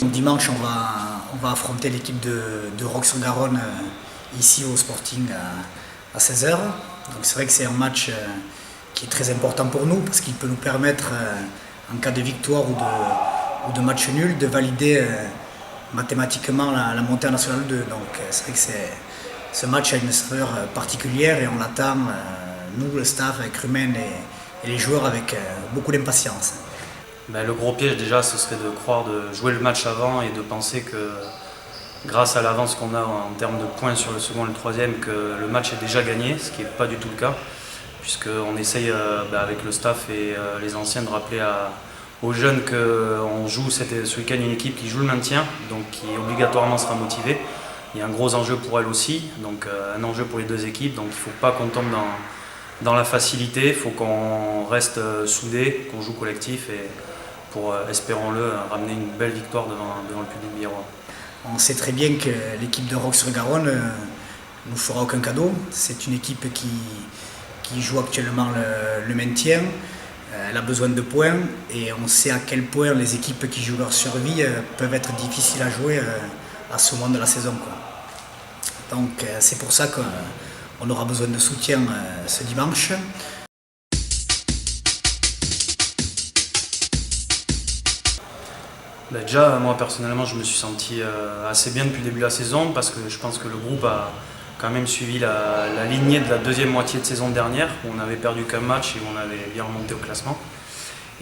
Dimanche, on va affronter l'équipe de Roques-sur-Garonne ici au Sporting à 16h. Donc c'est vrai que c'est un match qui est très important pour nous parce qu'il peut nous permettre, en cas de victoire ou de match nul, de valider mathématiquement la montée en National 2. Donc c'est vrai que ce match a une saveur particulière et on l'attend, nous, le staff, avec Rumen et les joueurs, avec beaucoup d'impatience. Le gros piège déjà, ce serait de croire de jouer le match avant et de penser que grâce à l'avance qu'on a en termes de points sur le second et le troisième, que le match est déjà gagné, ce qui n'est pas du tout le cas, puisqu'on essaye avec le staff et les anciens de rappeler aux jeunes qu'on joue ce week-end une équipe qui joue le maintien, donc qui obligatoirement sera motivée. Il y a un gros enjeu pour elle aussi, donc un enjeu pour les deux équipes, donc il ne faut pas qu'on tombe dans la facilité, il faut qu'on reste soudés, qu'on joue collectif et pour, espérons-le, ramener une belle victoire devant le public biérois. On sait très bien que l'équipe de Roques-sur-Garonne ne nous fera aucun cadeau. C'est une équipe qui joue actuellement le maintien. Elle a besoin de points et on sait à quel point les équipes qui jouent leur survie peuvent être difficiles à jouer à ce moment de la saison, quoi. Donc c'est pour ça qu'on aura besoin de soutien ce dimanche. Déjà, moi personnellement, je me suis senti assez bien depuis le début de la saison parce que je pense que le groupe a quand même suivi la lignée de la deuxième moitié de saison dernière où on n'avait perdu qu'un match et où on avait bien remonté au classement.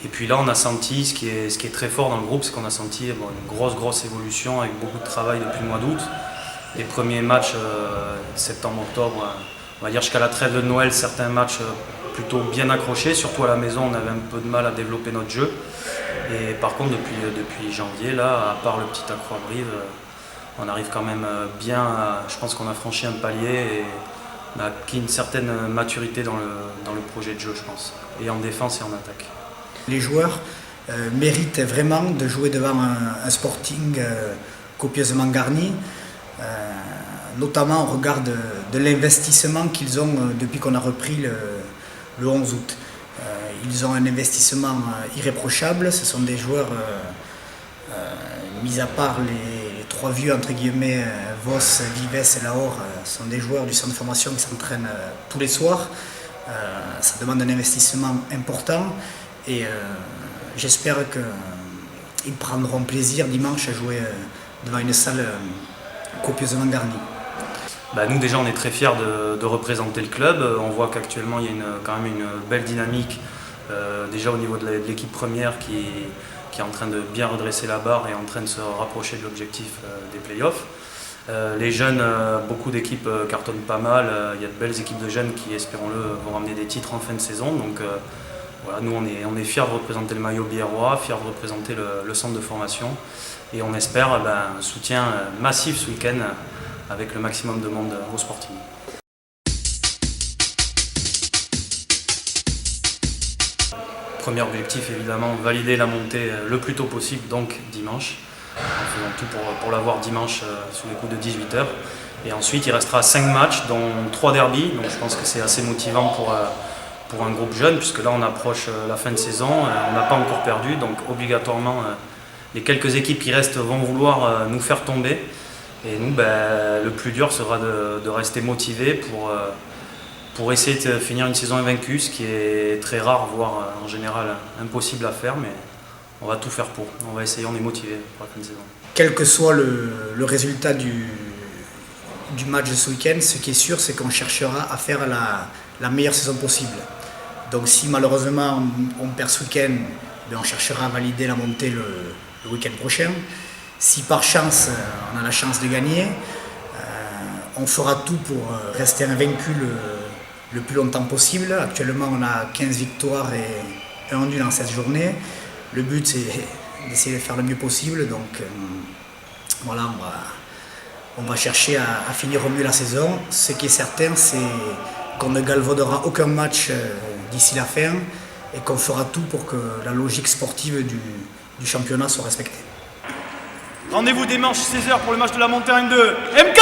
Et puis là, on a senti, ce qui est très fort dans le groupe, c'est qu'on a senti une grosse évolution avec beaucoup de travail depuis le mois d'août. Les premiers matchs septembre-octobre, on va dire jusqu'à la trêve de Noël, certains matchs plutôt bien accrochés, surtout à la maison, on avait un peu de mal à développer notre jeu. Et par contre, depuis janvier, là, à part le petit accro-brive, on arrive quand même bien. Je pense qu'on a franchi un palier et on a acquis une certaine maturité dans le projet de jeu, je pense, et en défense et en attaque. Les joueurs méritent vraiment de jouer devant un Sporting copieusement garni, notamment au regard de l'investissement qu'ils ont depuis qu'on a repris le 11 août. Ils ont un investissement irréprochable, ce sont des joueurs, mis à part les trois vieux, entre guillemets, Vos, Vives et Lahore, sont des joueurs du centre de formation qui s'entraînent tous les soirs. Ça demande un investissement important et j'espère qu'ils prendront plaisir dimanche à jouer devant une salle copieusement garnie. Nous déjà on est très fiers de représenter le club. On voit qu'actuellement il y a quand même une belle dynamique déjà au niveau de l'équipe première qui est en train de bien redresser la barre et en train de se rapprocher de l'objectif des playoffs. Les jeunes, beaucoup d'équipes cartonnent pas mal. Il y a de belles équipes de jeunes qui, espérons-le, vont ramener des titres en fin de saison. Donc voilà, nous on est fiers de représenter le maillot biérois, fiers de représenter le centre de formation et on espère un soutien massif ce week-end avec le maximum de monde au Sporting. Premier objectif évidemment, valider la montée le plus tôt possible, donc dimanche, en faisant tout pour l'avoir dimanche sous les coups de 18h. Et ensuite il restera 5 matchs dont 3 derbies, donc je pense que c'est assez motivant pour un groupe jeune puisque là on approche la fin de saison, on n'a pas encore perdu, donc obligatoirement les quelques équipes qui restent vont vouloir nous faire tomber. Et nous, le plus dur sera de rester motivé pour essayer de finir une saison invaincue, ce qui est très rare, voire en général impossible à faire, mais on va tout faire pour. On va essayer, on est motivé pour la fin de saison. Quel que soit le résultat du match de ce week-end, ce qui est sûr, c'est qu'on cherchera à faire la meilleure saison possible. Donc si malheureusement on perd ce week-end, on cherchera à valider la montée le week-end prochain. Si par chance on a la chance de gagner, on fera tout pour rester invaincu le plus longtemps possible. Actuellement on a 15 victoires et 1 nul en 16 journées. Le but c'est d'essayer de faire le mieux possible. Donc voilà, on va chercher à finir au mieux la saison. Ce qui est certain, c'est qu'on ne galvaudera aucun match d'ici la fin et qu'on fera tout pour que la logique sportive du championnat soit respectée. Rendez-vous dimanche 16h pour le match de la montée 1-2. MK